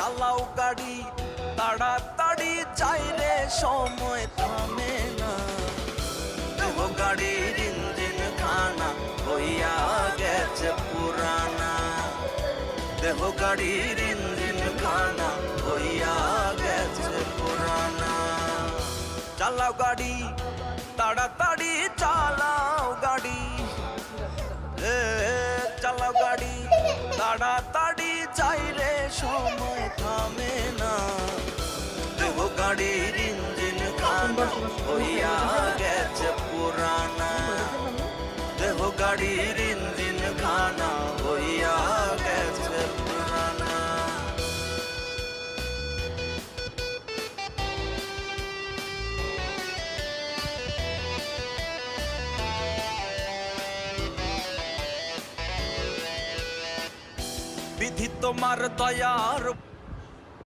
চালাও গাড়ি তাড়াতাড়ি চাইলে সময় থামে না। দেহ গাড়ির ইঞ্জিন খানা হইয়া গেছে পুরানা। দেহ গাড়ির ইঞ্জিন খানা হইয়া গেছে পুরানা। চালাও গাড়ি তাড়াতাড়ি চালাও গাড়ি, চালাও গাড়ি তাড়াতাড়ি চাইলে সময় থামে না। দেহ গাড়ির ইঞ্জিন খানা হইয়া গেছে পুরানা। দেহ গাড়ির ইঞ্জিন খানা হইয়া গেছে পুরানা। বিধি তোমার দয়ার